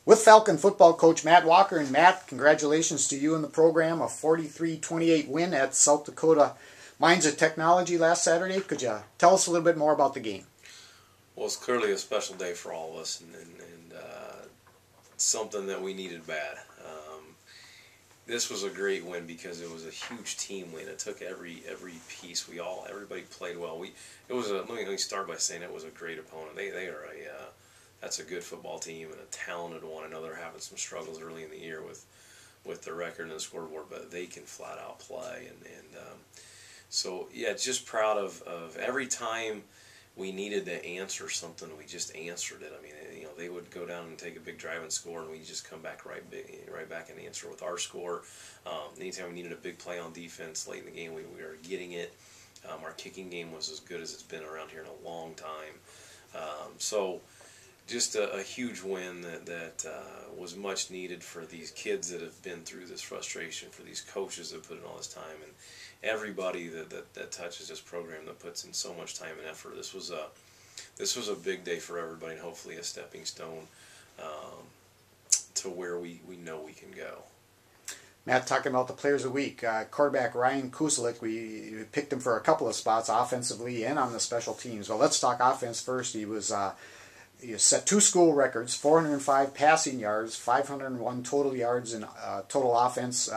with Falcon football coach Matt Walker. And Matt, congratulations to you and the program. A 43-28 win at South Dakota Mines of Technology last Saturday. Could you tell us a little bit more about the game? Well, it's clearly a special day for all of us, and something that we needed bad. This was a great win because it was a huge team win. It took every piece. Everybody played well. Let me start by saying it was a great opponent. They are that's a good football team and a talented one. I know they're having some struggles early in the year with the record and the scoreboard, but they can flat out play. So yeah, just proud of every time we needed to answer something, we just answered it. I mean, they would go down and take a big drive and score, and we just come back right back and answer with our score. Anytime we needed a big play on defense late in the game, we were getting it. Our kicking game was as good as it's been around here in a long time. So just a huge win that was much needed for these kids that have been through this frustration, for these coaches that put in all this time, and everybody that touches this program, that puts in so much time and effort. This was a big day for everybody, and hopefully a stepping stone to where we know we can go. Matt, talking about the players of the week, quarterback Ryan Kusilek, we picked him for a couple of spots offensively and on the special teams. Well, let's talk offense first. He set two school records: 405 passing yards, 501 total yards in total offense.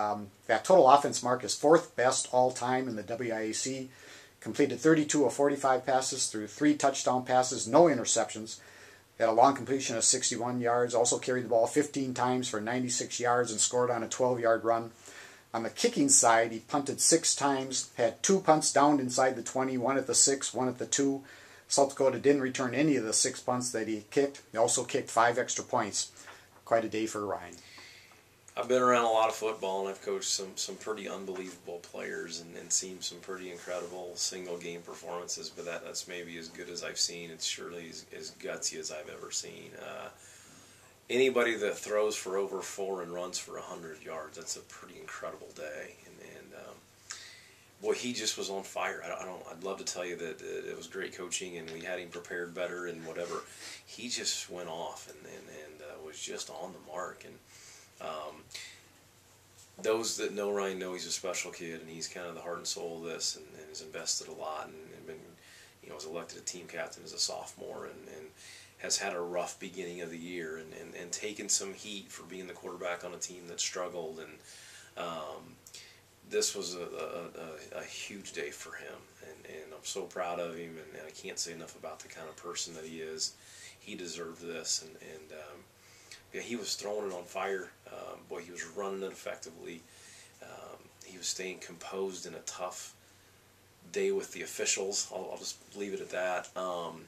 That total offense mark is fourth best all time in the WIAC. Completed 32 of 45 passes through 3 touchdown passes, no interceptions. Had a long completion of 61 yards. Also carried the ball 15 times for 96 yards and scored on a 12-yard run. On the kicking side, he punted 6 times, had 2 punts downed inside the 20, 1 at the 6, 1 at the 2. South Dakota didn't return any of the 6 punts that he kicked. He also kicked 5 extra points. Quite a day for Ryan. I've been around a lot of football, and I've coached some pretty unbelievable players and seen some pretty incredible single-game performances, but that's maybe as good as I've seen. It's surely as gutsy as I've ever seen. Anybody that throws for over 4 and runs for 100 yards, that's a pretty incredible day. Boy, he just was on fire. I'd love to tell you that it was great coaching and we had him prepared better and whatever. He just went off and was just on the mark. And those that know Ryan know he's a special kid, and he's kind of the heart and soul of this, and has invested a lot, and been, was elected a team captain as a sophomore, and has had a rough beginning of the year, and taken some heat for being the quarterback on a team that struggled. And this was a huge day for him, and I'm so proud of him, and I can't say enough about the kind of person that he is. He deserved this, and yeah, he was throwing it on fire. Boy, he was running it effectively. He was staying composed in a tough day with the officials. I'll just leave it at that. And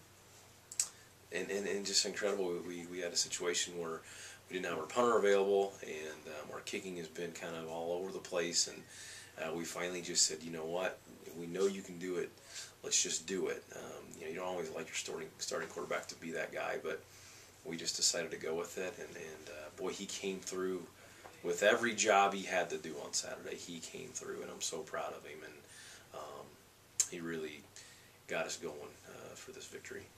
just incredible. We had a situation where we didn't have our punter available, and our kicking has been kind of all over the place, and we finally just said, you know what, we know you can do it, let's just do it. You don't always like your starting quarterback to be that guy, but we just decided to go with it, and boy, he came through with every job he had to do on Saturday. He came through, and I'm so proud of him, and he really got us going for this victory.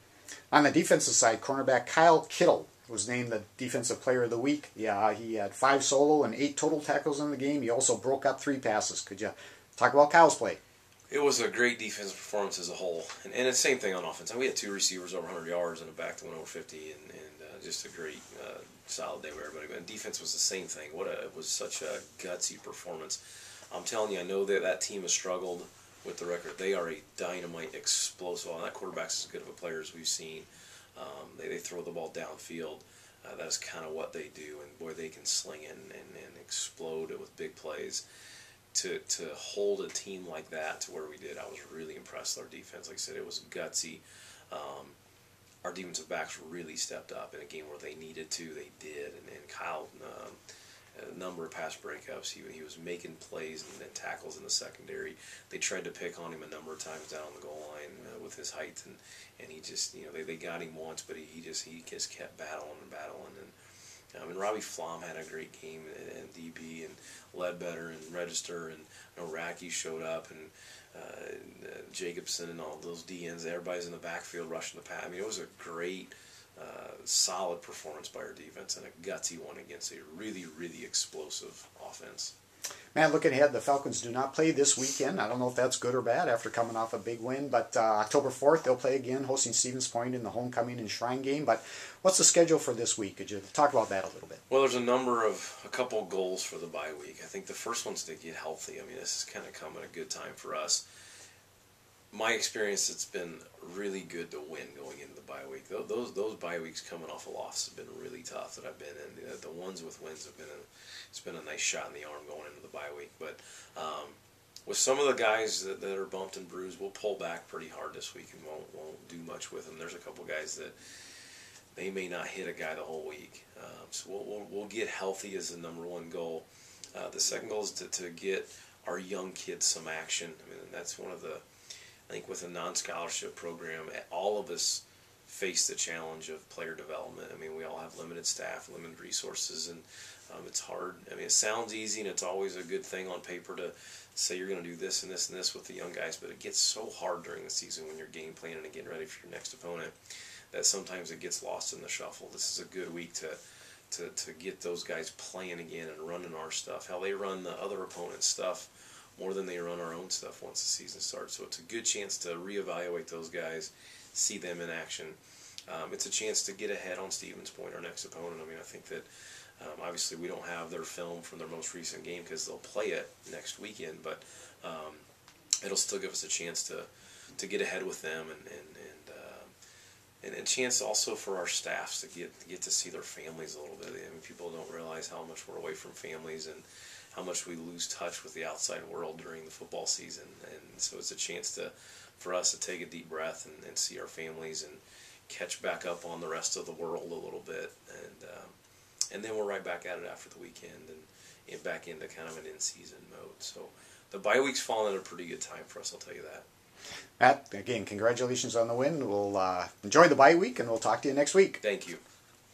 On the defensive side, cornerback Kittle was named the Defensive Player of the Week. Yeah, he had 5 solo and 8 total tackles in the game. He also broke up 3 passes. Could you talk about Kyle's play? It was a great defensive performance as a whole, and it's the same thing on offense. We had 2 receivers over 100 yards and a back that went over 50, and just a great, solid day with everybody. But defense was the same thing. It was such a gutsy performance. I'm telling you, I know that team has struggled with the record. They are a dynamite, explosive, and that quarterback's as good of a player as we've seen. They throw the ball downfield. That's kind of what they do, and boy, they can sling it and explode it with big plays. To hold a team like that to where we did, I was really impressed with our defense. Like I said, it was gutsy. Our defensive backs really stepped up in a game where they needed to. They did, and Kyle, a number of pass breakups. He was making plays and tackles in the secondary. They tried to pick on him a number of times down on the goal line with his height, and he just, they got him once, but he just kept battling. And Robbie Flom had a great game in DB, and Ledbetter and Register, and Racky showed up, and Jacobson and all those DNs. Everybody's in the backfield rushing the pass. I mean, it was a great solid performance by our defense and a gutsy one against a really, really explosive offense. Man, looking ahead, the Falcons do not play this weekend. I don't know if that's good or bad after coming off a big win, but October 4th they'll play again, hosting Stevens Point in the homecoming and shrine game. But what's the schedule for this week? Could you talk about that a little bit? Well, there's a couple goals for the bye week. I think the first one's to get healthy. I mean, this is kind of come at a good time for us. My experience, it's been really good to win going into the bye week. Those bye weeks coming off of loss have been really tough that I've been in. The ones with wins have it's been a nice shot in the arm going into the bye week. But with some of the guys that are bumped and bruised, we'll pull back pretty hard this week and won't do much with them. There's a couple guys that they may not hit a guy the whole week. So we'll get healthy as the number one goal. The second goal is to get our young kids some action. I mean, that's one of the, I think with a non-scholarship program, all of us face the challenge of player development. I mean, we all have limited staff, limited resources, and it's hard. I mean, it sounds easy, and it's always a good thing on paper to say you're going to do this and this and this with the young guys, but it gets so hard during the season when you're game planning and getting ready for your next opponent that sometimes it gets lost in the shuffle. This is a good week to get those guys playing again and running our stuff. How they run the other opponent's stuff more than they run our own stuff once the season starts. So it's a good chance to reevaluate those guys, see them in action. It's a chance to get ahead on Stevens Point, our next opponent. I mean, I think that obviously we don't have their film from their most recent game because they'll play it next weekend, but it'll still give us a chance to get ahead with them and a chance also for our staffs to get to see their families a little bit. I mean, people don't realize how much we're away from families and how much we lose touch with the outside world during the football season. And so it's a chance for us to take a deep breath and see our families and catch back up on the rest of the world a little bit. And then we're right back at it after the weekend and back into kind of an in-season mode. So the bye week's fallen at a pretty good time for us, I'll tell you that. Matt, again, congratulations on the win. We'll enjoy the bye week, and we'll talk to you next week. Thank you.